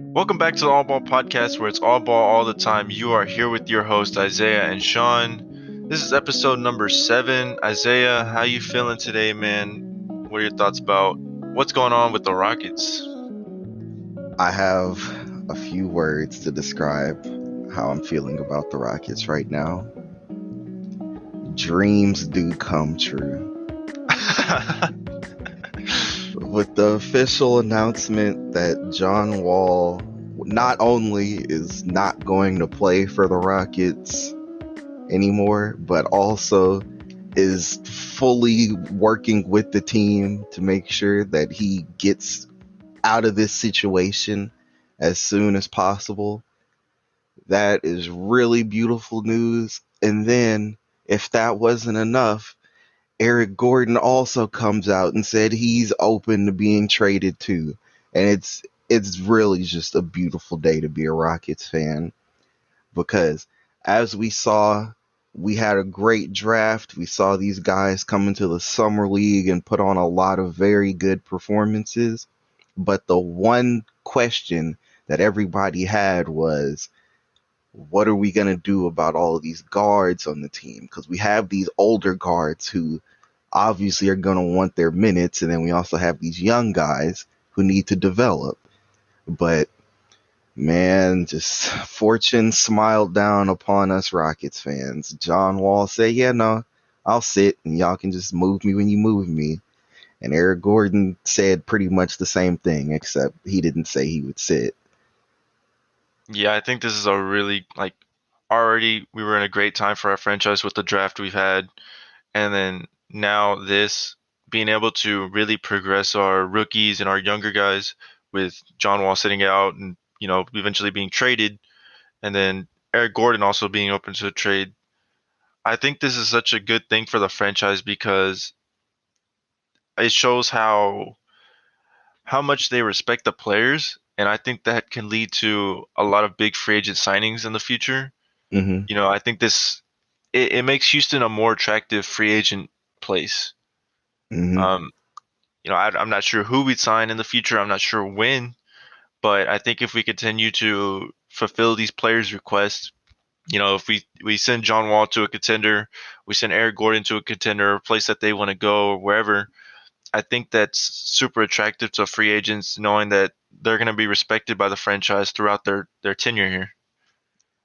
Welcome back to the All Ball Podcast, where it's all ball all the time. You are here with your host Isaiah and Sean. This is episode number 7. Isaiah, how you feeling today, man? What are your thoughts about what's going on with the Rockets? I have a few words to describe how I'm feeling about the Rockets right now. Dreams do come true. With the official announcement that John Wall not only is not going to play for the Rockets anymore, but also is fully working with the team to make sure that he gets out of this situation as soon as possible. That is really beautiful news. And then, if that wasn't enough, Eric Gordon also comes out and said he's open to being traded too. And it's really just a beautiful day to be a Rockets fan because as we saw, we had a great draft. We saw these guys come into the summer league and put on a lot of very good performances. But the one question that everybody had was, what are we going to do about all of these guards on the team? Because we have these older guards who obviously are going to want their minutes, and then we also have these young guys who need to develop. But man, just fortune smiled down upon us Rockets fans. John Wall said, "Yeah, no, I'll sit, and y'all can just move me when you move me." And Eric Gordon said pretty much the same thing, except he didn't say he would sit. Yeah, I think this is a really already we were in a great time for our franchise with the draft we've had, and then now this being able to really progress our rookies and our younger guys with John Wall sitting out and eventually being traded, and then Eric Gordon also being open to a trade. I think this is such a good thing for the franchise because it shows how much they respect the players, and I think that can lead to a lot of big free agent signings in the future. Hmm. I think it makes Houston a more attractive free agent place. Hmm. Um, I'm not sure who we'd sign in the future. I'm not sure when, but I think if we continue to fulfill these players' requests, if we send John Wall to a contender, we send Eric Gordon to a contender, a place that they want to go or wherever, I think that's super attractive to free agents, knowing that they're going to be respected by the franchise throughout their tenure here.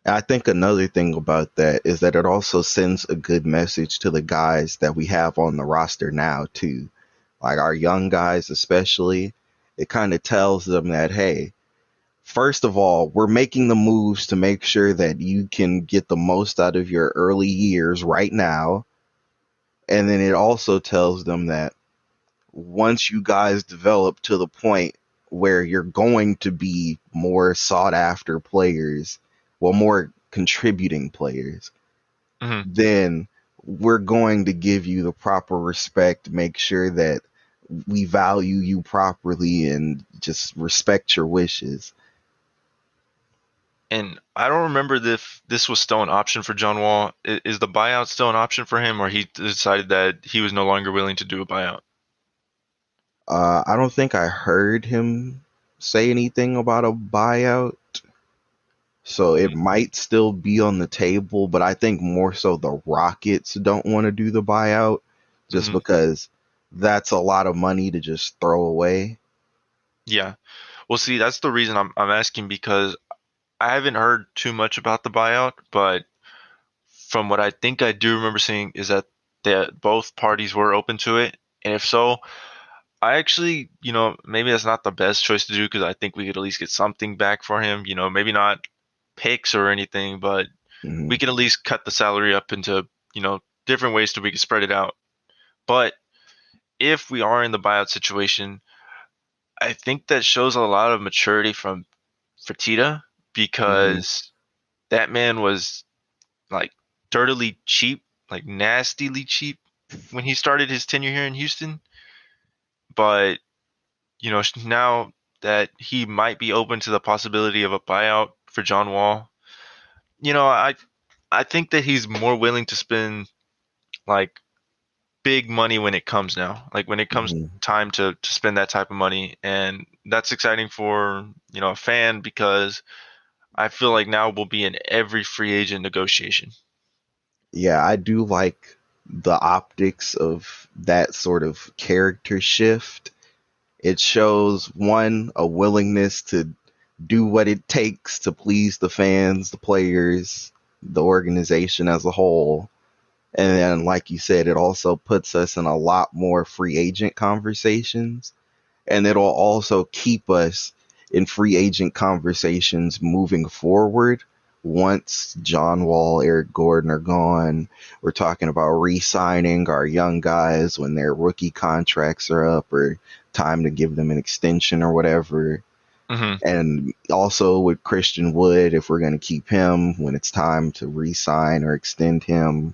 I think another thing about that is that it also sends a good message to the guys that we have on the roster now, too. Like our young guys, especially. It kind of tells them that, hey, first of all, we're making the moves to make sure that you can get the most out of your early years right now. And then it also tells them that once you guys develop to the point where you're going to be more sought after players, well, more contributing players, Hmm. then we're going to give you the proper respect, make sure that we value you properly and just respect your wishes. And I don't remember if this was still an option for John Wall. Is the buyout still an option for him, or he decided that he was no longer willing to do a buyout? I don't think I heard him say anything about a buyout, so it might still be on the table, but I think more so the Rockets don't want to do the buyout just Mm-hmm. because that's a lot of money to just throw away. Yeah. Well, see, that's the reason I'm asking because I haven't heard too much about the buyout, but from what I think I do remember seeing is that both parties were open to it. And if so, I actually, maybe that's not the best choice to do because I think we could at least get something back for him. Maybe not picks or anything, but Hmm. we can at least cut the salary up into, different ways so we can spread it out. But if we are in the buyout situation, I think that shows a lot of maturity from Fertitta Hmm. because that man was like dirtily cheap, like nastily cheap when he started his tenure here in Houston. But, now that he might be open to the possibility of a buyout for John Wall, you know, I I think that he's more willing to spend like big money when it comes now. Like when it comes Mhm. time to spend that type of money, and that's exciting for a fan because I feel like now we'll be in every free agent negotiation. Yeah, I do like the optics of that sort of character shift. It shows one, a willingness to do what it takes to please the fans, the players, the organization as a whole. And then, like you said, it also puts us in a lot more free agent conversations. And it'll also keep us in free agent conversations moving forward. Once John Wall, Eric Gordon are gone, we're talking about re-signing our young guys when their rookie contracts are up or time to give them an extension or whatever. Hmm. And also with Christian Wood, if we're going to keep him when it's time to re-sign or extend him.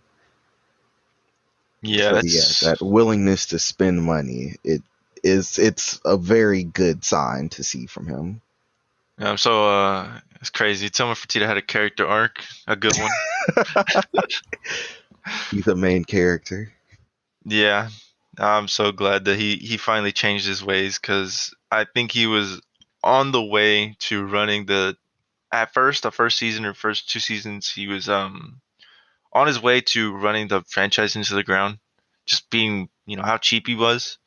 Yeah, So yeah, that's that willingness to spend money, it's a very good sign to see from him. so it's crazy. Tell me Fertitta had a character arc, a good one. He's a main character. Yeah, I'm so glad that he finally changed his ways because I think he was on the way to running at first the first season or first two seasons he was on his way to running the franchise into the ground, just being how cheap he was.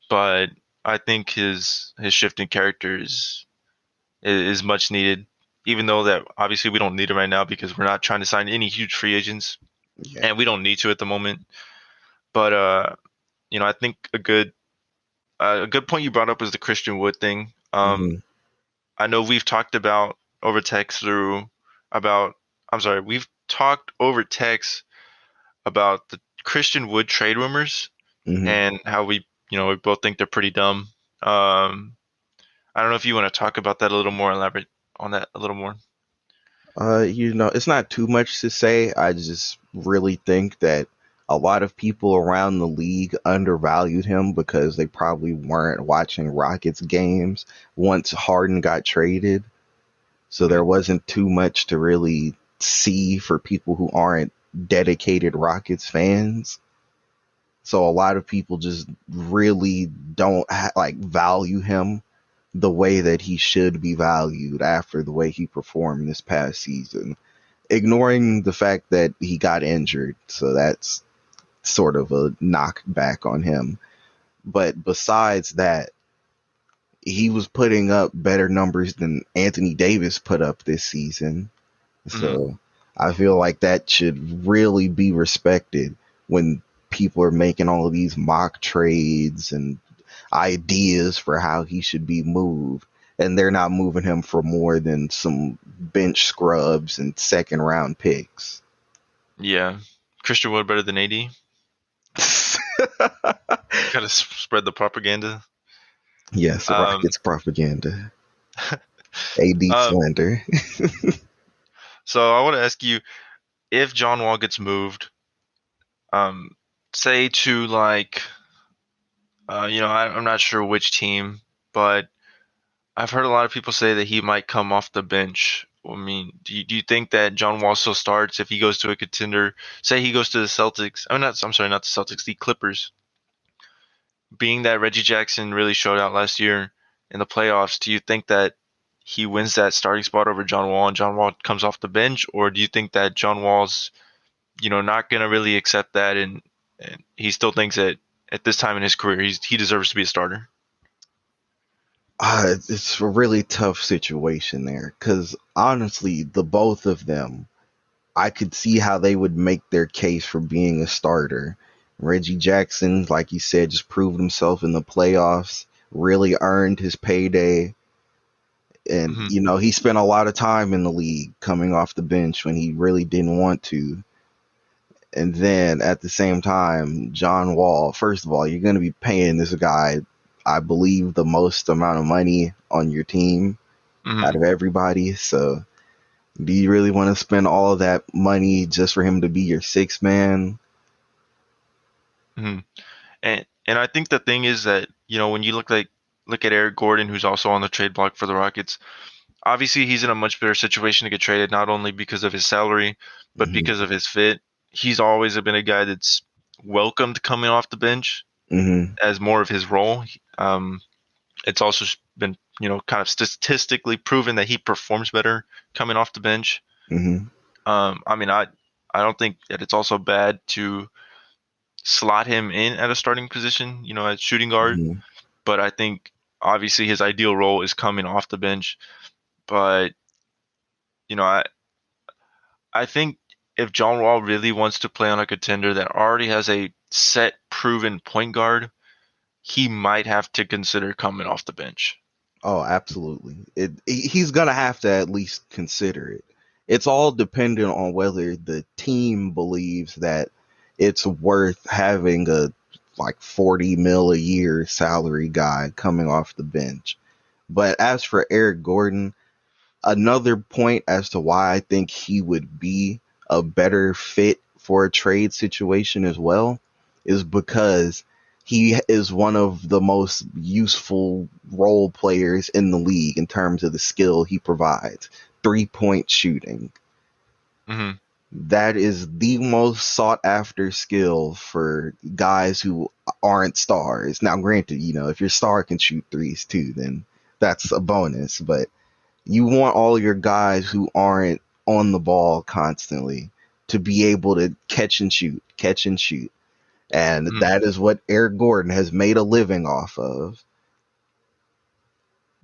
But I think his shift in character is much needed, even though that obviously we don't need it right now because we're not trying to sign any huge free agents, Yeah. and we don't need to at the moment. But I think a good point you brought up was the Christian Wood thing. Hmm. I know we've talked about over text through about I'm sorry, we've talked over text about the Christian Wood trade rumors Hmm. and how we both think they're pretty dumb. Um, I don't know if you want to talk about that a little more, elaborate on that a little more. It's not too much to say. I just really think that a lot of people around the league undervalued him because they probably weren't watching Rockets games once Harden got traded. So there Hmm. wasn't too much to really see for people who aren't dedicated Rockets fans. So a lot of people just really don't like value him the way that he should be valued after the way he performed this past season, ignoring the fact that he got injured. So that's sort of a knockback on him. But besides that, he was putting up better numbers than Anthony Davis put up this season. Hmm. So I feel like that should really be respected when people are making all of these mock trades and ideas for how he should be moved. And they're not moving him for more than some bench scrubs and second round picks. Yeah, Christian Wood better than AD. Gotta spread the propaganda. Yes, Um, Rockets propaganda. AD um, slander. so I want to ask you if John Wall gets moved, um, say to like, I'm not sure which team, but I've heard a lot of people say that he might come off the bench. I mean, do you think that John Wall still starts if he goes to a contender? Say he goes to the Celtics. I'm sorry, not the Celtics, the Clippers. Being that Reggie Jackson really showed out last year in the playoffs, do you think that he wins that starting spot over John Wall and John Wall comes off the bench, or do you think that John Wall's not gonna really accept that and he still thinks that at this time in his career he deserves to be a starter? It's a really tough situation there because honestly, the both of them, I could see how they would make their case for being a starter. Reggie Jackson, like you said, just proved himself in the playoffs, really earned his payday. And, Hmm. he spent a lot of time in the league coming off the bench when he really didn't want to. And then at the same time, John Wall, first of all, you're going to be paying this guy, I believe, the most amount of money on your team out Hmm. of everybody. So do you really want to spend all of that money just for him to be your sixth man? Hmm. And I think the thing is that when you look at Eric Gordon, who's also on the trade block for the Rockets, obviously he's in a much better situation to get traded, not only because of his salary, but Hmm. because of his fit. He's always been a guy that's welcomed coming off the bench Mhm. as more of his role. It's also been, kind of statistically proven that he performs better coming off the bench. Mhm. I mean, I don't think that it's also bad to slot him in at a starting position, at shooting guard. Mhm. But I think obviously his ideal role is coming off the bench. But you know, I think if John Wall really wants to play on a contender that already has a set, proven point guard, he might have to consider coming off the bench. Oh, absolutely. He's gonna have to at least consider it. It's all dependent on whether the team believes that it's worth having a like 40 mil a year salary guy coming off the bench. But as for Eric Gordon, another point as to why I think he would be a better fit for a trade situation as well is because he is one of the most useful role players in the league in terms of the skill he provides. 3-point shooting. Hmm. That is the most sought after skill for guys who aren't stars. Now, granted, if your star can shoot threes too, then that's a bonus, but you want all your guys who aren't on the ball constantly to be able to catch and shoot, catch and shoot. And Hmm. that is what Eric Gordon has made a living off of.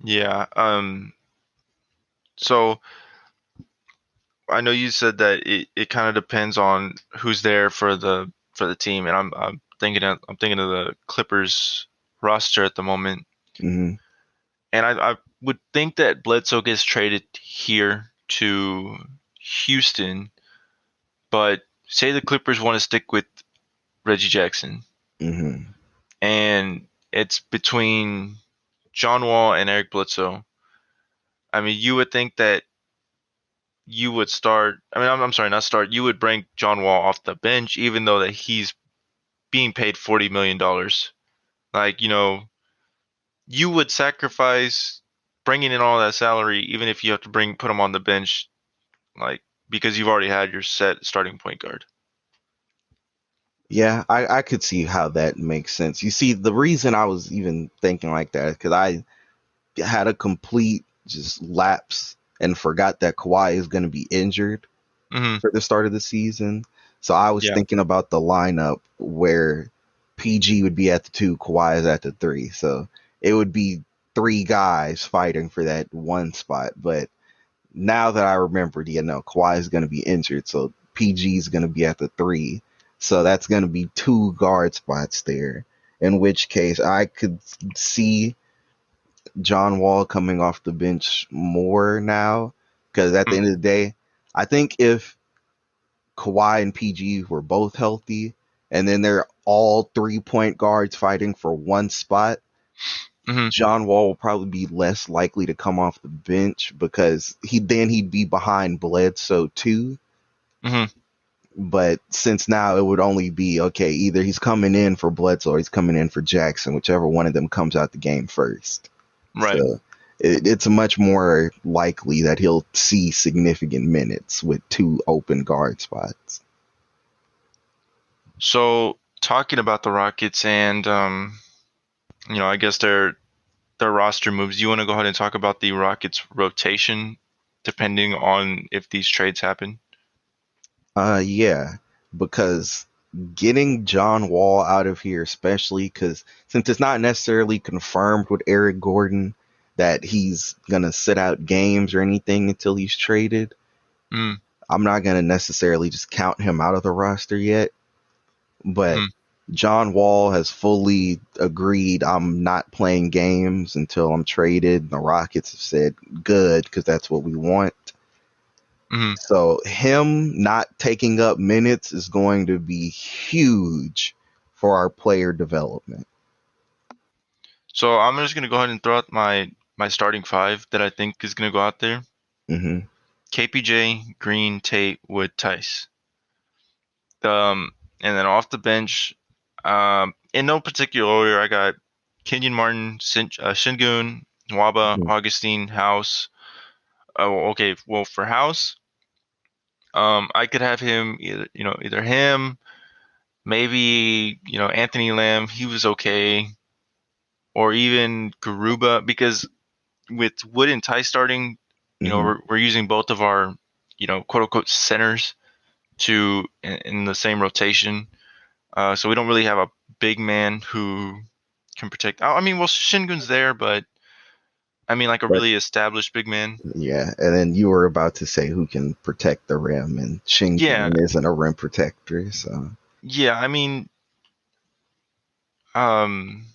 Yeah. So I know you said that it kind of depends on who's there for the team, and I'm thinking of the Clippers roster at the moment, Hmm. and I would think that Bledsoe gets traded here to Houston, but say the Clippers want to stick with Reggie Jackson, Hmm. and it's between John Wall and Eric Bledsoe. I mean, you would think that you would start. I mean, I'm sorry, not start. You would bring John Wall off the bench, even though that he's being paid $40 million. Like, you would sacrifice bringing in all that salary, even if you have to put him on the bench, like because you've already had your set starting point guard. Yeah, I could see how that makes sense. You see, the reason I was even thinking like that is because I had a complete just lapse and forgot that Kawhi is going to be injured Hmm. for the start of the season. So I was Yeah. thinking about the lineup where PG would be at the two, Kawhi is at the three. So it would be three guys fighting for that one spot. But now that I remembered, Kawhi is going to be injured. So PG is going to be at the three. So that's going to be two guard spots there. In which case I could see John Wall coming off the bench more now. Because at the end Mm-hmm. of the day, I think if Kawhi and PG were both healthy, and then they're all 3-point guards fighting for one spot, Hmm. John Wall will probably be less likely to come off the bench because he'd be behind Bledsoe too. Hmm. But since now it would only be okay, either he's coming in for Bledsoe or he's coming in for Jackson, whichever one of them comes out the game first. Right. So it's much more likely that he'll see significant minutes with two open guard spots. So talking about the Rockets and I guess their roster moves. You want to go ahead and talk about the Rockets rotation, depending on if these trades happen? Yeah, because getting John Wall out of here, especially because since it's not necessarily confirmed with Eric Gordon that he's gonna sit out games or anything until he's traded, Mm-hmm. I'm not gonna necessarily just count him out of the roster yet. But John Wall has fully agreed I'm not playing games until I'm traded. The Rockets have said good because that's what we want. Hmm. So him not taking up minutes is going to be huge for our player development. So I'm just gonna go ahead and throw out my starting five that I think is gonna go out there. Hmm. KPJ, Green, Tate, Wood, Tice. And then off the bench, in no particular order, I got Kenyon Martin, Shingun, Waba, Hmm. Augustine, House. Oh, okay. Well, for House, I could have him either him, maybe Anthony Lamb, he was okay, or even Garuba, because with Wood and Ty starting, Hmm. we're using both of our quote unquote centers to in the same rotation. So we don't really have a big man who can protect. I mean, well, Shingun's there, but I mean like a But really established big man. yeah, and then you were about to say who can protect the rim, and Yeah, Shingun isn't a rim protector, so yeah. I mean, um,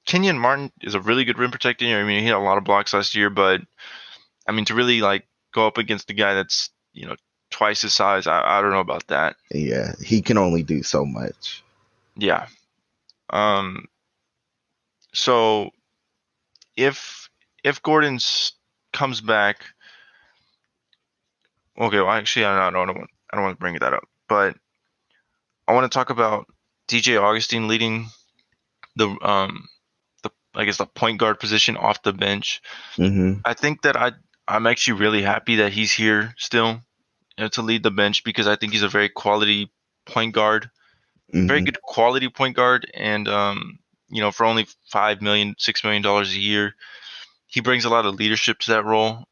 Kenyon Martin is a really good rim protector. I mean, he had a lot of blocks last year, but I mean, to really like go up against the guy that's twice his size, I don't know about that. yeah, he can only do so much. Yeah. Um. So if Gordon's comes back, okay. Well, actually, I don't want to bring that up, but I want to talk about DJ Augustine leading the I guess the point guard position off the bench. Hmm. I think that I'm actually really happy that he's here still, to lead the bench, because I think he's a very quality point guard, very Hmm. good quality point guard, and for only $5 million, $6 million a year, he brings a lot of leadership to that role.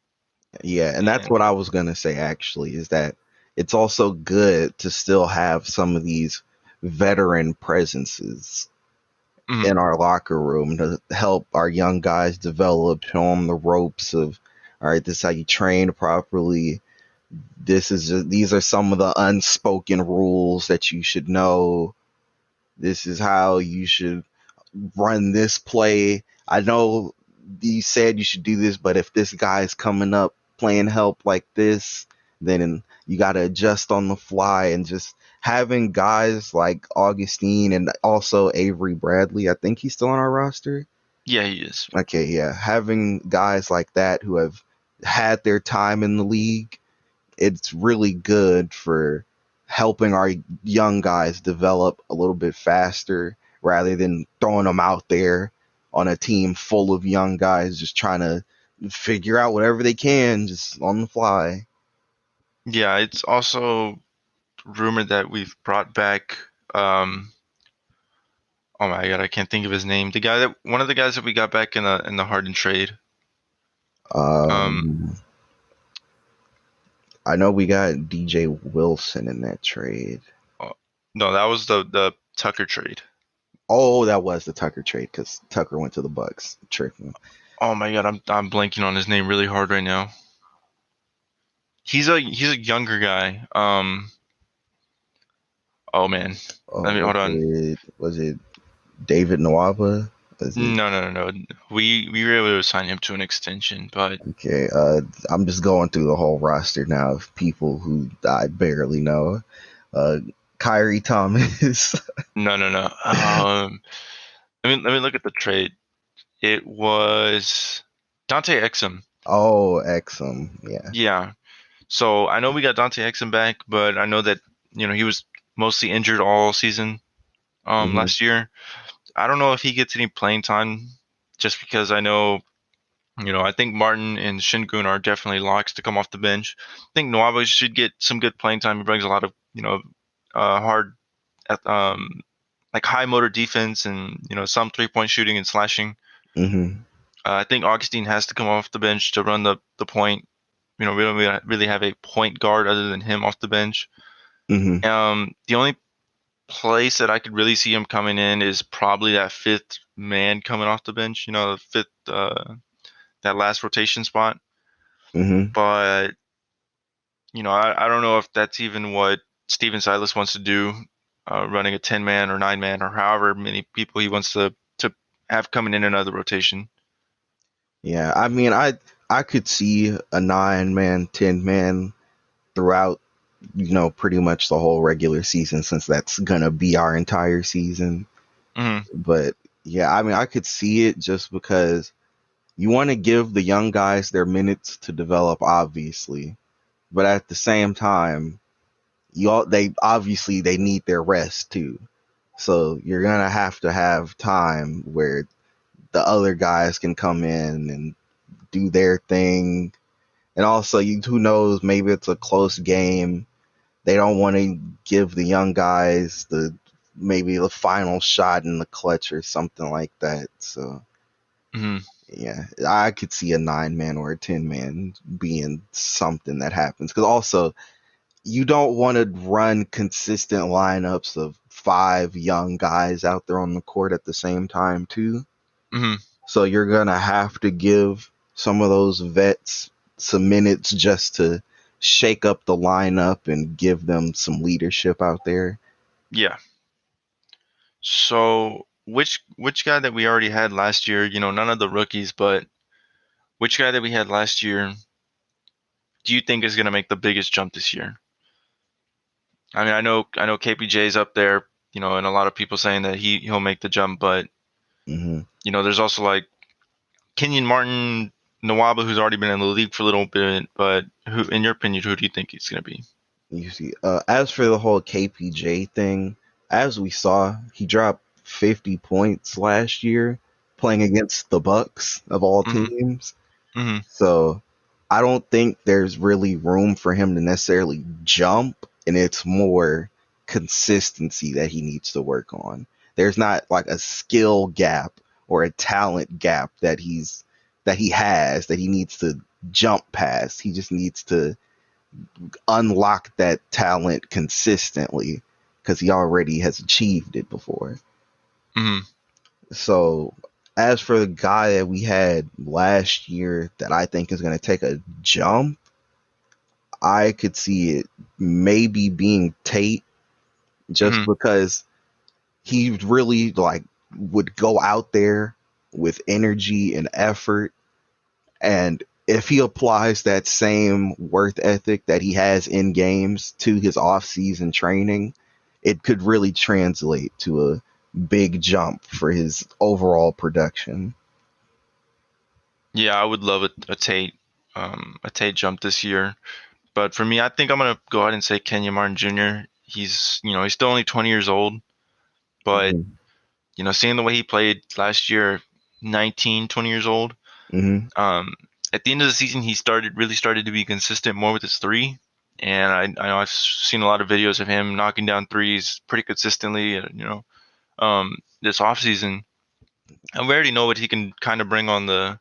Yeah, and that's And what I was gonna say actually, is that it's also good to still have some of these veteran presences mhm, in our locker room to help our young guys develop, show them the ropes of, all right, this is how you train properly. These are some of the unspoken rules that you should know. This is how you should run this play. I know you said you should do this, but if this guy's coming up playing help like this, then you got to adjust on the fly. And just having guys like Augustine and also Avery Bradley, I think he's still on our roster. yeah, he is. Okay, yeah, having guys like that who have had their time in the league, it's really good for helping our young guys develop a little bit faster rather than throwing them out there on a team full of young guys just trying to figure out whatever they can just on the fly. Yeah, it's also rumored that we've brought back. Um, oh my God, I can't think of his name. One of the guys that we got back in the Harden trade. Um, Um, I know we got DJ Wilson in that trade. oh, no, that was the Tucker trade. Oh, that was the Tucker trade because Tucker went to the Bucks. Tripping. Oh my God, I'm blanking on his name really hard right now. He's a younger guy. Oh man, Oh, let me hold on. was it David Nwaba? Was it No. We were able to sign him to an extension, but okay? I'm just going through the whole roster now of people who I barely know. Uh, Kyrie Thomas. no. Let me look at the trade. It was Dante Exum. Oh, Exum. Yeah. Yeah. So I know we got Dante Exum back, but I know that he was mostly injured all season Hmm. last year. I don't know if he gets any playing time, just because I think Martin and Shingun are definitely locks to come off the bench. I think Nwaba should get some good playing time. He brings a lot of hard, like high motor defense, and some 3-point shooting and slashing. Hmm. I think Augustine has to come off the bench to run the point. We don't really have a point guard other than him off the bench. Hmm. The only place that I could really see him coming in is probably that fifth man coming off the bench. The fifth, that last rotation spot. Hmm. But I don't know if that's even what Steven Silas wants to do, running a 10 man or 9 man or however many people he wants to have coming in another rotation. Yeah. I mean, I could see a 9-man, 10-man throughout, pretty much the whole regular season since that's gonna be our entire season. Hmm. But yeah, I mean, I could see it just because you want to give the young guys their minutes to develop, obviously, but at the same time, they obviously they need their rest too. So you're gonna have to have time where the other guys can come in and do their thing, and also who knows, maybe it's a close game. They don't want to give the young guys the maybe the final shot in the clutch or something like that. So Hmm. yeah, I could see a 9 man or a 10 man being something that happens. Because also, you don't want to run consistent lineups of 5 young guys out there on the court at the same time, too. Hmm. So you're going to have to give some of those vets some minutes just to shake up the lineup and give them some leadership out there. Yeah. So which guy that we already had last year, none of the rookies, but which guy that we had last year do you think is going to make the biggest jump this year? I mean, I know KPJ's up there, and a lot of people saying that he'll make the jump, but Hmm. there's also like Kenyon Martin, Nawaba, who's already been in the league for a little bit, but who, in your opinion, who do you think he's going to be? You see, as for the whole KPJ thing, as we saw, he dropped 50 points last year playing against the Bucks of all Hmm. teams. Hmm. So I don't think there's really room for him to necessarily jump, and it's more consistency that he needs to work on. There's not like a skill gap or a talent gap that he has that he needs to jump past. He just needs to unlock that talent consistently because he already has achieved it before. Hmm. So, as for the guy that we had last year that I think is going to take a jump, I could see it maybe being Tate just Hmm. because he really like would go out there with energy and effort. And if he applies that same worth ethic that he has in games to his off-season training, it could really translate to a big jump for his overall production. Yeah, I would love a Tate jump this year. But for me, I think I'm gonna go ahead and say Kenyon Martin Jr. He's still only 20 years old, but Hmm. seeing the way he played last year, 19, 20 years old. Hmm. Um, at the end of the season, he really started to be consistent more with his three, and I know I've seen a lot of videos of him knocking down threes pretty consistently. This offseason, and we already know what he can kind of bring on the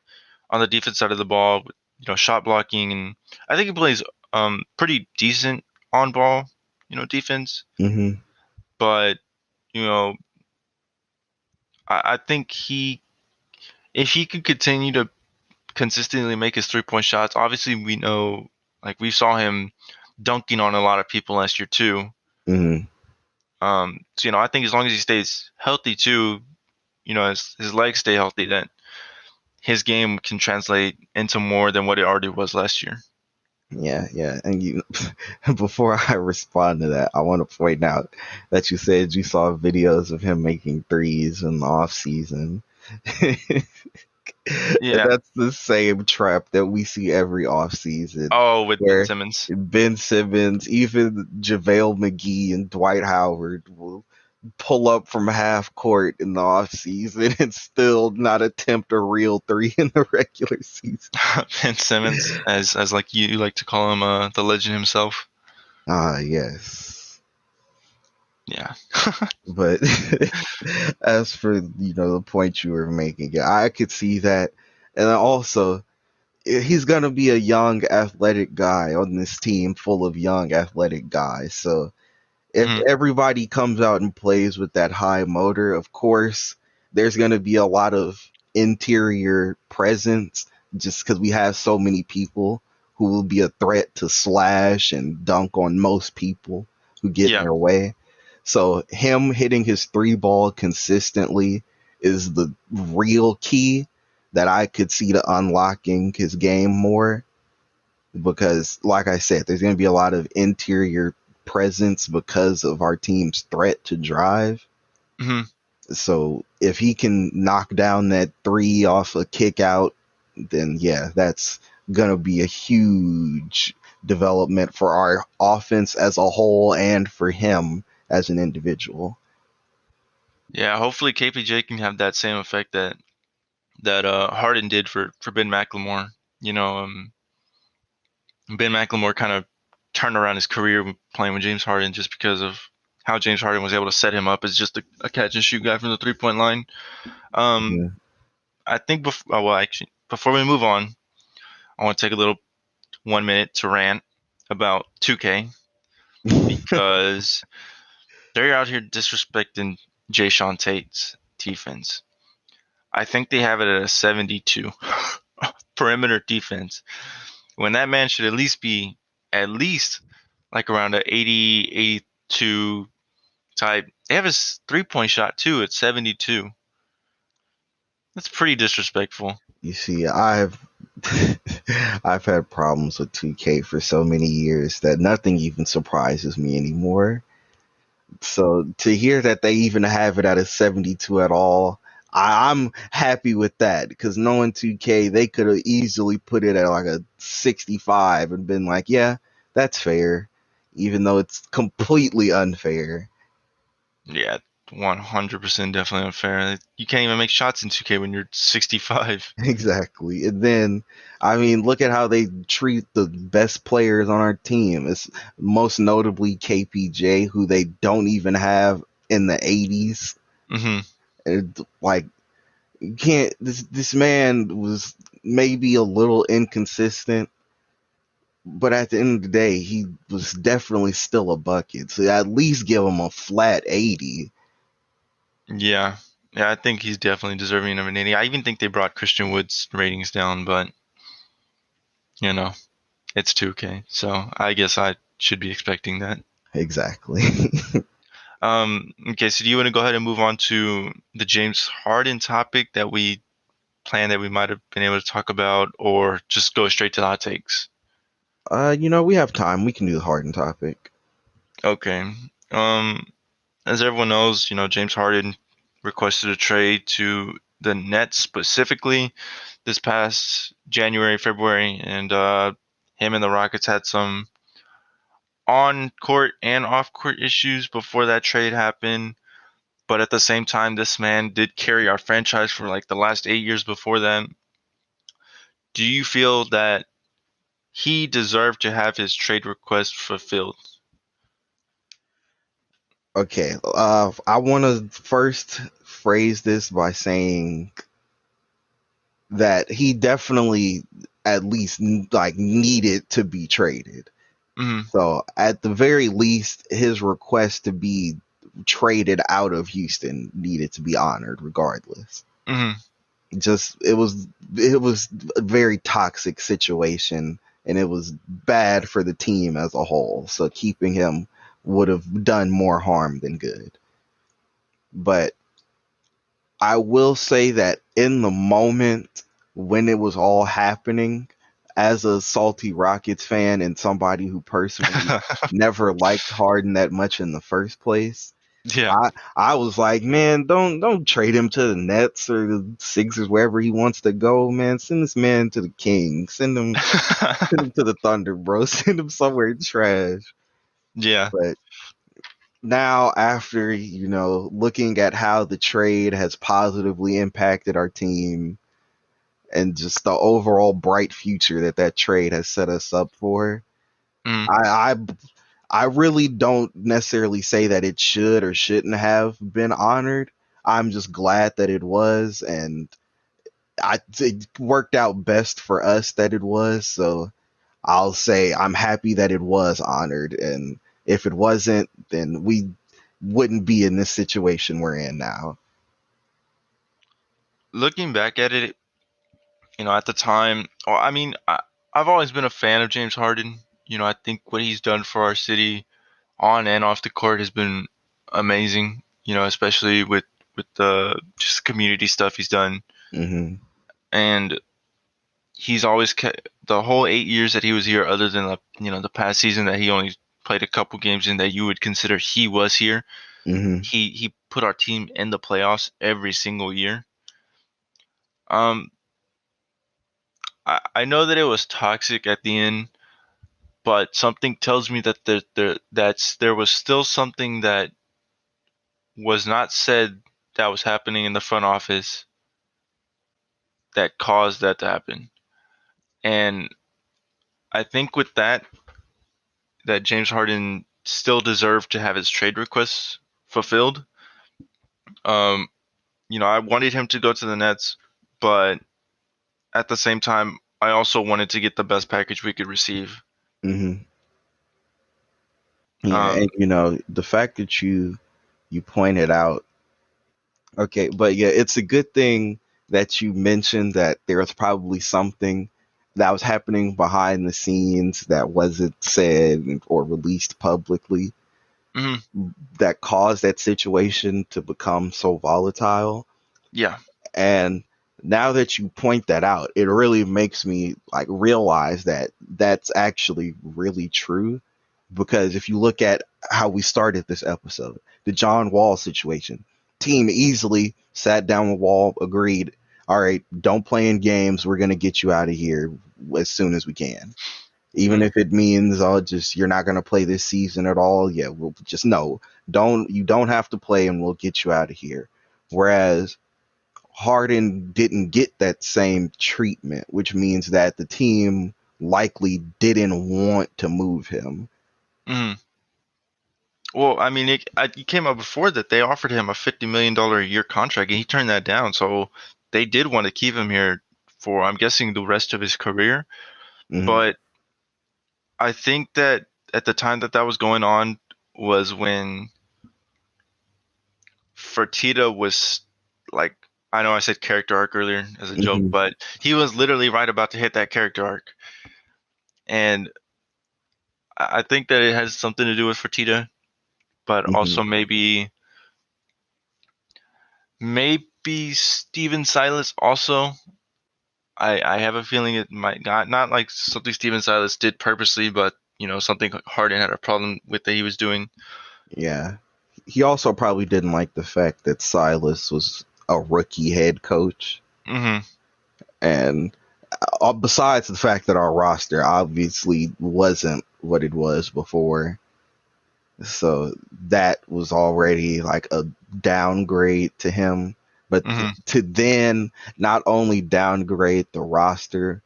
defense side of the ball, with, shot blocking, and I think he plays pretty decent on ball, defense. Hmm. But you know, I think if he could continue to consistently make his 3-point shots, obviously we know, like we saw him dunking on a lot of people last year too. Hmm. So I think as long as he stays healthy too, as his legs stay healthy, that his game can translate into more than what it already was last year. Yeah, yeah. And before I respond to that, I want to point out that you said you saw videos of him making threes in the off season. And Yeah. that's the same trap that we see every offseason Oh, with Ben where Simmons. Ben Simmons, even JaVale McGee and Dwight Howard will pull up from half court in the offseason and still not attempt a real three in the regular season. Ben Simmons, as like you like to call him, the legend himself. Ah, yes. Yeah. But as for the point you were making, yeah, I could see that. And also, he's gonna be a young athletic guy on this team full of young athletic guys. So if Hmm. everybody comes out and plays with that high motor, of course there's gonna be a lot of interior presence just because we have so many people who will be a threat to slash and dunk on most people who get in Yeah. their way. So him hitting his three ball consistently is the real key that I could see to unlocking his game more because like I said, there's going to be a lot of interior presence because of our team's threat to drive. Hmm. So if he can knock down that three off a kick out, then yeah, that's going to be a huge development for our offense as a whole and for him as an individual. Yeah. Hopefully, KPJ can have that same effect that Harden did for Ben McLemore. You know, Ben McLemore kind of turned around his career playing with James Harden just because of how James Harden was able to set him up as just a catch and shoot guy from the 3 point line. Um, Yeah. I think well, actually, before we move on, I want to take a little 1 minute to rant about 2K because they're out here disrespecting Jay Sean Tate's defense. I think they have it at a 72 perimeter defense when that man should at least like around a 80, 82 type. They have his 3 point shot too at 72. That's pretty disrespectful. You see, I've had problems with 2K for so many years that nothing even surprises me anymore. So to hear that they even have it at a 72 at all, I'm happy with that because knowing 2K, they could have easily put it at like a 65 and been like, yeah, that's fair, even though it's completely unfair. Yeah, 100% definitely unfair. You can't even make shots in 2K when you're 65. Exactly. And then, I mean, look at how they treat the best players on our team. It's most notably KPJ, who they don't even have in the 80s. Hmm. Like, you can't, this man was maybe a little inconsistent, but at the end of the day, he was definitely still a bucket. So at least give him a flat 80. Yeah. Yeah, I think he's definitely deserving of an 80. I even think they brought Christian Wood's ratings down, but you know, it's 2K, so I guess I should be expecting that. Exactly. Okay, so do you want to go ahead and move on to the James Harden topic that we planned that we might have been able to talk about, or just go straight to the hot takes? We have time. We can do the Harden topic. Okay. Um, as everyone knows, James Harden requested a trade to the Nets specifically this past January, February, and him and the Rockets had some on court and off court issues before that trade happened. But at the same time, this man did carry our franchise for like the last 8 years before that. Do you feel that he deserved to have his trade request fulfilled? Okay, I want to first phrase this by saying that he definitely at least like needed to be traded. Hmm. So at the very least, his request to be traded out of Houston needed to be honored, regardless. Hmm. Just it was a very toxic situation, and it was bad for the team as a whole. So keeping him would have done more harm than good. But I will say that in the moment when it was all happening, as a salty Rockets fan and somebody who personally never liked Harden that much in the first place, Yeah. I was like, man, don't trade him to the Nets or the Sixers, wherever he wants to go, man. Send this man to the Kings. Send him to the Thunder, bro. Send him somewhere trash. Yeah. But now after, looking at how the trade has positively impacted our team and just the overall bright future that trade has set us up for, Mm. I I really don't necessarily say that it should or shouldn't have been honored. I'm just glad that it was, and it worked out best for us that it was. So I'll say I'm happy that it was honored, and if it wasn't, then we wouldn't be in this situation we're in now. Looking back at it, at the time, well, I mean, I've always been a fan of James Harden. I think what he's done for our city on and off the court has been amazing. Especially with the just community stuff he's done, Hmm. and he's always kept the whole 8 years that he was here, other than the past season that he only played a couple games in that you would consider he was here. Hmm. He put our team in the playoffs every single year. Um, I know that it was toxic at the end, but something tells me that there was still something that was not said that was happening in the front office that caused that to happen. And I think with that, that James Harden still deserved to have his trade requests fulfilled. Um, I wanted him to go to the Nets, but at the same time, I also wanted to get the best package we could receive. Hmm. Yeah, Um, and the fact that you pointed out, okay, but yeah, it's a good thing that you mentioned that there was probably something that was happening behind the scenes that wasn't said or released publicly mhm, that caused that situation to become so volatile. yeah. And now that you point that out, it really makes me like realize that that's actually really true. Because if you look at how we started this episode, the John Wall situation, team easily sat down with Wall, agreed, all right, don't play in games. We're going to get you out of here as soon as we can. Even Mhm, if it means, oh, just you're not going to play this season at all. Yeah, we'll just no, you don't have to play and we'll get you out of here. Whereas Harden didn't get that same treatment, which means that the team likely didn't want to move him. mhm. Well, I mean, it came out before that they offered him a $50 million a year contract, and he turned that down. So they did want to keep him here for, I'm guessing, the rest of his career. Hmm. But I think that at the time that that was going on was when Fertitta was like, I know I said character arc earlier as a joke, Hmm. but he was literally right about to hit that character arc. And I think that it has something to do with Fertitta, but Hmm. also maybe Steven Silas also. I have a feeling it might not like something Steven Silas did purposely, but something Harden had a problem with that he was doing. Yeah. He also probably didn't like the fact that Silas was a rookie head coach. Hmm. And besides the fact that our roster obviously wasn't what it was before, so that was already like a downgrade to him. But Hmm. to then not only downgrade the roster,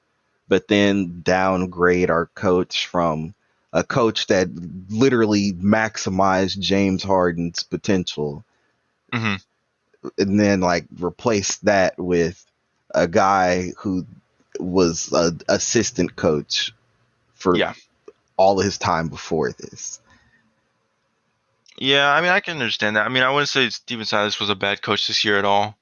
but then downgrade our coach from a coach that literally maximized James Harden's potential, Hmm. and then like replace that with a guy who was a assistant coach for Yeah. all of his time before this. Yeah, I mean, I can understand that. I mean, I wouldn't say Steven Silas was a bad coach this year at all.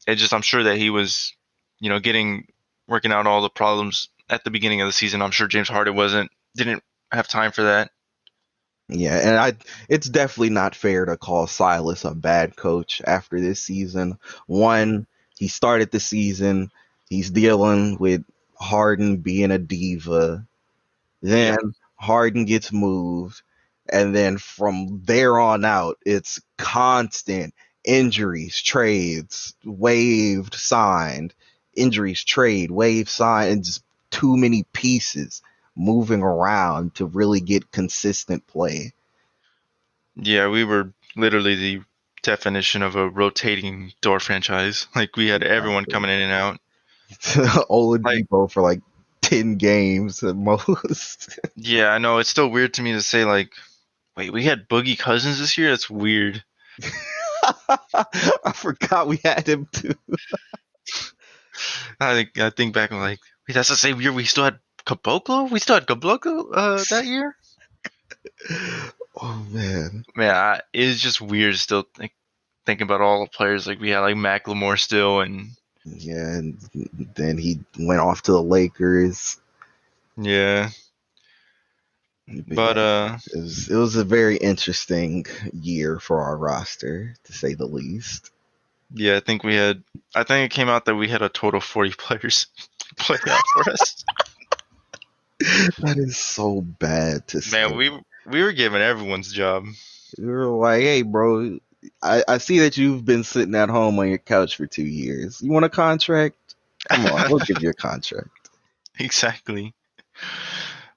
It just I'm sure that he was, getting working out all the problems at the beginning of the season. I'm sure James Harden didn't have time for that. Yeah, and it's definitely not fair to call Silas a bad coach after this season. One, he started the season, he's dealing with Harden being a diva. Yeah. Then Harden gets moved, and then from there on out, it's constant injuries, trades, waived, signed, injuries, trade, waived, signed, and just too many pieces moving around to really get consistent play. Yeah, we were literally the definition of a rotating door franchise. Like we had everyone Exactly. coming in and out. Like, Oladipo for like 10 games at most. yeah, I know it's still weird to me to say like, wait, we had Boogie Cousins this year? That's weird. I forgot we had him too. I think back and like, wait, that's the same year we still had Caboclo? We still had Caboclo that year? Oh man. Man, it's just weird still thinking about all the players like we had like Macklemore still and Yeah, and then he went off to the Lakers. yeah. But But yeah, it was a very interesting year for our roster, to say the least. yeah, I think it came out that we had a total of 40 players play out for us. That is so bad to Man, say. we were giving everyone's job. We were like, hey, bro, I see that you've been sitting at home on your couch for 2 years. You want a contract? Come on, we'll give you a contract. Exactly.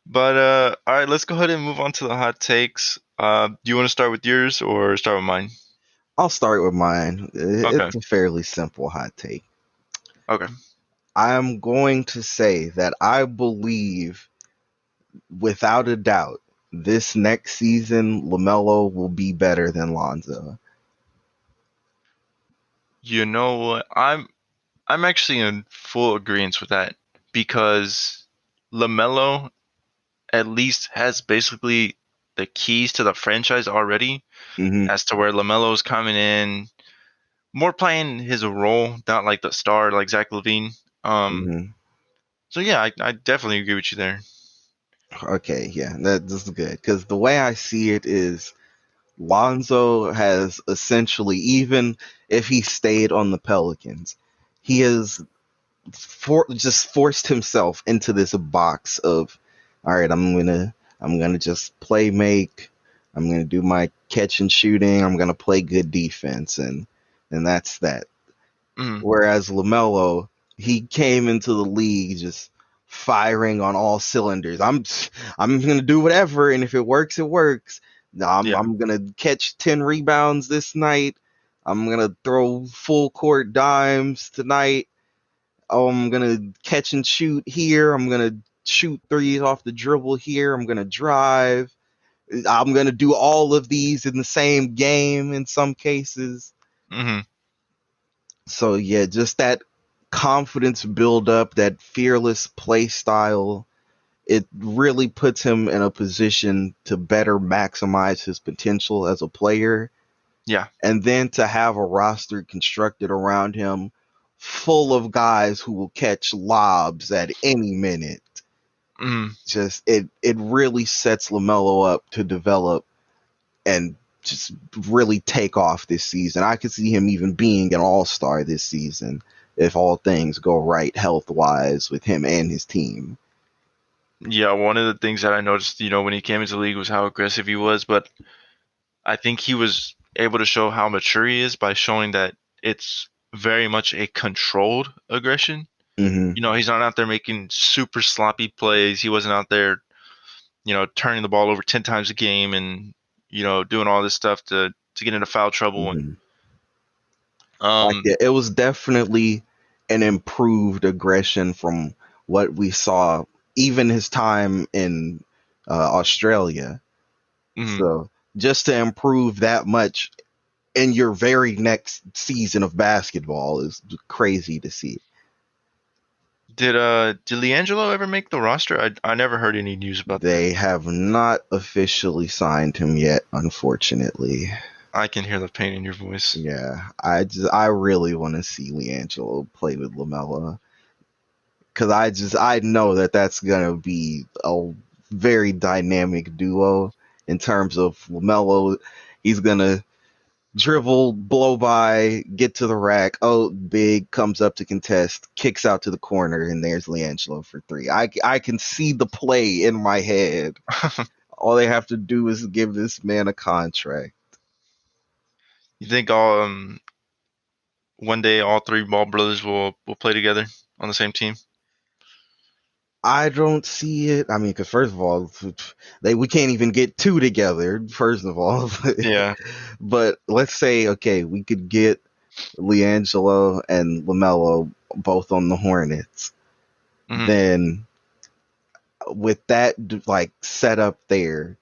But all right, let's go ahead and move on to the hot takes. Do you want to start with yours or start with mine? I'll start with mine. Okay. It's a fairly simple hot take. Okay. I'm going to say that I believe without a doubt, this next season, LeMelo will be better than Lonzo. You know what? I'm actually in full agreement with that because LaMelo at least has basically the keys to the franchise already Hmm. as to where LaMelo's coming in more playing his role, not like the star like Zach LaVine. Um, Hmm. so yeah, I definitely agree with you there. Okay, yeah, that's good. Because the way I see it is Lonzo has essentially, even if he stayed on the Pelicans, he has just forced himself into this box of, all right, I'm gonna just play make, I'm gonna do my catch and shooting, I'm gonna play good defense, and that's that. Mm, Whereas LaMelo, he came into the league just firing on all cylinders. I'm gonna do whatever, and if it works, it works. No, yeah. I'm gonna catch 10 rebounds this night. I'm gonna throw full court dimes tonight. Oh, I'm gonna catch and shoot here. I'm gonna shoot threes off the dribble here. I'm gonna drive. I'm gonna do all of these in the same game in some cases. Hmm. So yeah, just that confidence build up, that fearless play style, it really puts him in a position to better maximize his potential as a player. Yeah. And then to have a roster constructed around him full of guys who will catch lobs at any minute. Mm, Just it really sets LaMelo up to develop and just really take off this season. I could see him even being an all-star this season if all things go right health-wise with him and his team. yeah. One of the things that I noticed, when he came into the league was how aggressive he was, but I think he was able to show how mature he is by showing that it's very much a controlled aggression. Hmm. He's not out there making super sloppy plays. He wasn't out there, turning the ball over 10 times a game and, doing all this stuff to get into foul trouble. And, Hmm. Like um, yeah, it was definitely an improved aggression from what we saw even his time in Australia. mhm. So just to improve that much in your very next season of basketball is crazy to see. Did LiAngelo ever make the roster? I never heard any news about that. They have not officially signed him yet, unfortunately. I can hear the pain in your voice. Yeah, I really want to see LiAngelo play with Lamella because I know that that's gonna be a very dynamic duo in terms of Lamelo. He's gonna dribble, blow by, get to the rack. Oh, big comes up to contest, kicks out to the corner, and there's LiAngelo for three. I can see the play in my head. All they have to do is give this man a contract. You think one day all three Ball brothers will play together on the same team? I don't see it. I mean, because first of all, we can't even get two together. First of all, Yeah. but let's say okay, we could get LiAngelo and Lamelo both on the Hornets. Hmm. Then with that like set up there,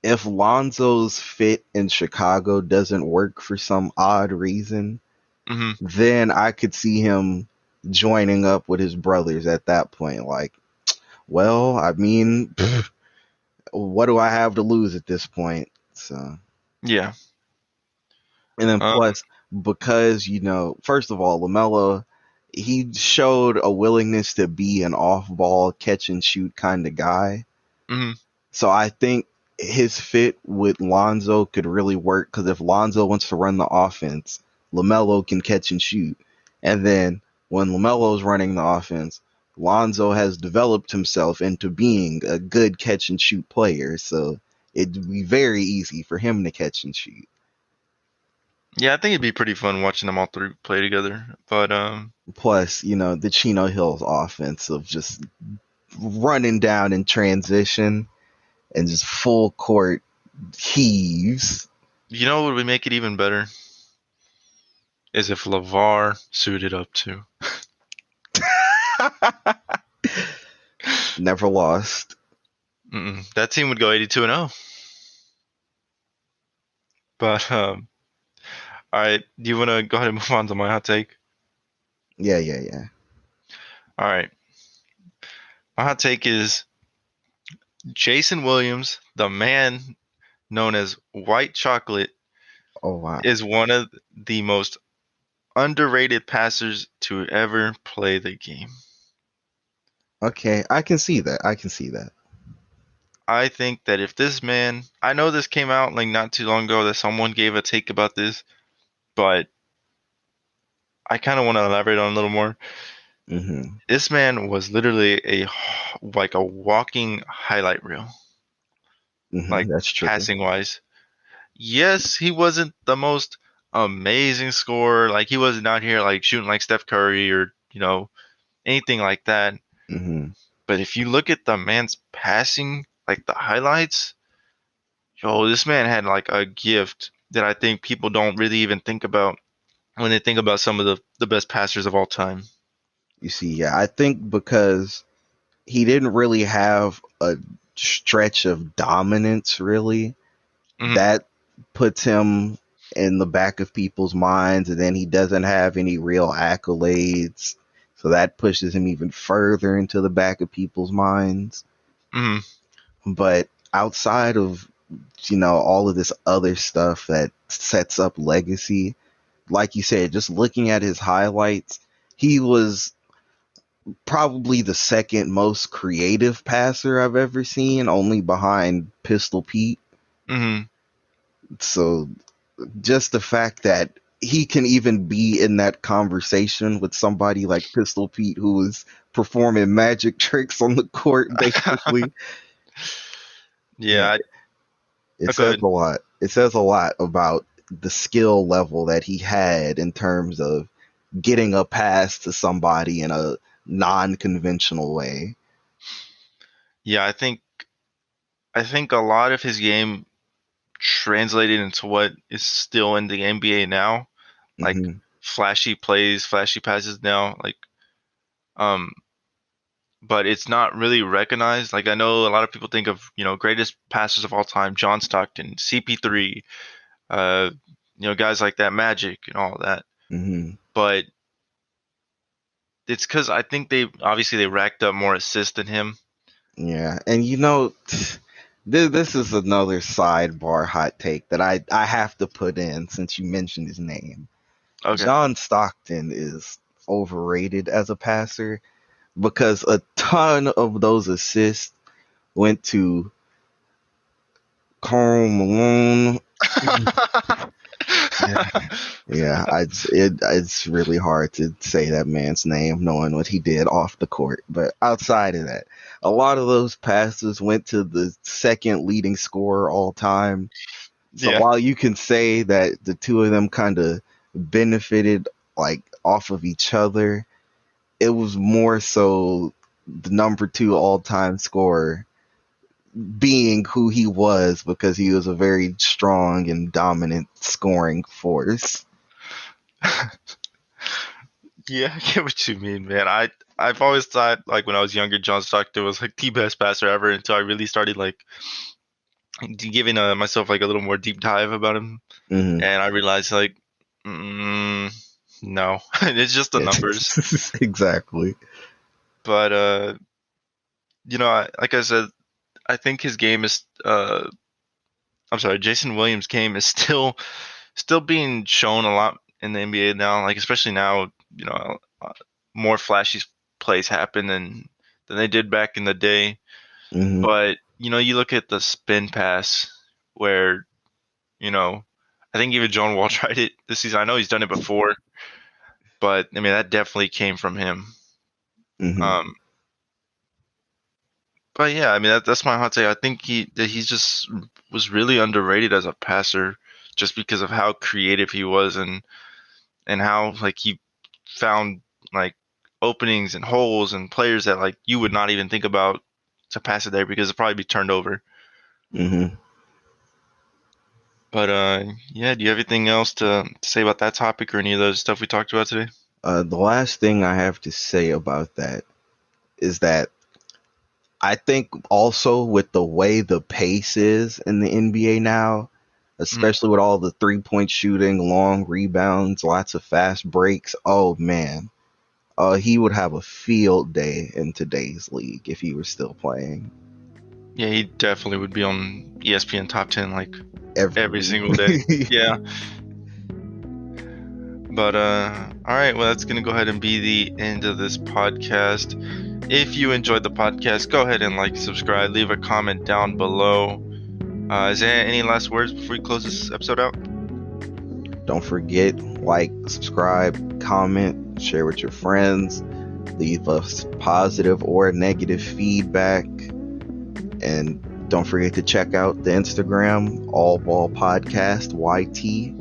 if Lonzo's fit in Chicago doesn't work for some odd reason, Hmm. then I could see him joining up with his brothers at that point. Like, well, I mean, what do I have to lose at this point? So, Yeah. and then Um. plus, because, first of all, LaMelo, he showed a willingness to be an off ball catch and shoot kind of guy. Hmm. So I think his fit with Lonzo could really work because if Lonzo wants to run the offense, LaMelo can catch and shoot. And then when LaMelo's running the offense, Lonzo has developed himself into being a good catch and shoot player. So it'd be very easy for him to catch and shoot. Yeah, I think it'd be pretty fun watching them all three play together. But Plus, the Chino Hills offense of just running down in transition and just full court heaves. what would make it even better is if LeVar suited up too. Never lost. That team would go 82-0. But all right, do you want to go ahead and move on to my hot take? Yeah, yeah, yeah. All right, my hot take is Jason Williams, the man known as White Chocolate, Oh wow. is one of the most underrated passers to ever play the game. Okay, I can see that. I can see that. I think that if this man, I know this came out like not too long ago that someone gave a take about this, but I kind of want to elaborate on it a little more. Mhm. This man was literally like a walking highlight reel, Mhm. like That's true. passing wise. Yes, he wasn't the most amazing scorer. Like he wasn't out here like shooting like Steph Curry or, anything like that. Mhm. But if you look at the man's passing, like the highlights, yo, this man had like a gift that I think people don't really even think about when they think about some of the best passers of all time. You see, yeah, I think because he didn't really have a stretch of dominance really Hmm. that puts him in the back of people's minds, and then he doesn't have any real accolades, so that pushes him even further into the back of people's minds. Hmm. But outside of all of this other stuff that sets up legacy, like you said, just looking at his highlights, he was probably the second most creative passer I've ever seen, only behind Pistol Pete. Hmm. So just the fact that he can even be in that conversation with somebody like Pistol Pete, who is performing magic tricks on the court, basically, Yeah, man, it go says ahead. a lot. It says a lot about the skill level that he had in terms of getting a pass to somebody in a non-conventional way. Yeah, I think a lot of his game translated into what is still in the NBA now, like Hmm. flashy plays, flashy passes now, um, but it's not really recognized. Like I know a lot of people think of, greatest passers of all time, John Stockton, CP3, uh, guys like that, Magic and all that. Hmm. But it's because I think they racked up more assists than him. Yeah, and this is another sidebar hot take that I have to put in since you mentioned his name. Okay. John Stockton is overrated as a passer because a ton of those assists went to Karl Malone. Yeah, yeah. It's really hard to say that man's name knowing what he did off the court. But outside of that, a lot of those passes went to the second leading scorer all time. So Yeah. while you can say that the two of them kind of benefited like off of each other, it was more so the number two all time scorer being who he was because he was a very strong and dominant scoring force. Yeah, I get what you mean, man. I've always thought like when I was younger, John Stockton was like the best passer ever until I really started like giving myself like a little more deep dive about him, Hmm. and I realized like, mm, no, it's just the numbers. Yes, exactly. But like I said, I think his game is I'm sorry, Jason Williams' game is still being shown a lot in the NBA now, like especially now, more flashy plays happen than they did back in the day. Hmm. But you look at the spin pass where you know I think even John Wall tried it this season. I know he's done it before, but I mean that definitely came from him. Hmm. Um, but yeah, I mean that's my hot take. I think he's just was really underrated as a passer, just because of how creative he was and how like he found like openings and holes and players that like you would not even think about to pass it there because it'd probably be turned over. Hmm. But yeah, do you have anything else to say about that topic or any of those stuff we talked about today? The last thing I have to say about that is that I think also with the way the pace is in the NBA now, Mm. especially with all the 3-point shooting, long rebounds, lots of fast breaks. Oh man, he would have a field day in today's league if he were still playing Yeah, he definitely would be on ESPN top 10 like every every single day. Yeah. But all right, well that's gonna go ahead and be the end of this podcast. If you enjoyed the podcast, go ahead and like, subscribe, leave a comment down below. Is there any last words before we close this episode out? Don't forget, like, subscribe, comment, share with your friends, leave us positive or negative feedback, and don't forget to check out the Instagram, All Ball Podcast YT.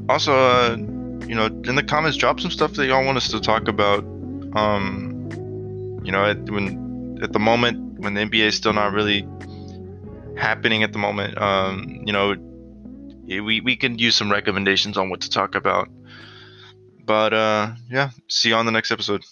Also, in the comments, drop some stuff that y'all want us to talk about. At the moment when the NBA is still not really happening at the moment, we can use some recommendations on what to talk about. But yeah, see you on the next episode.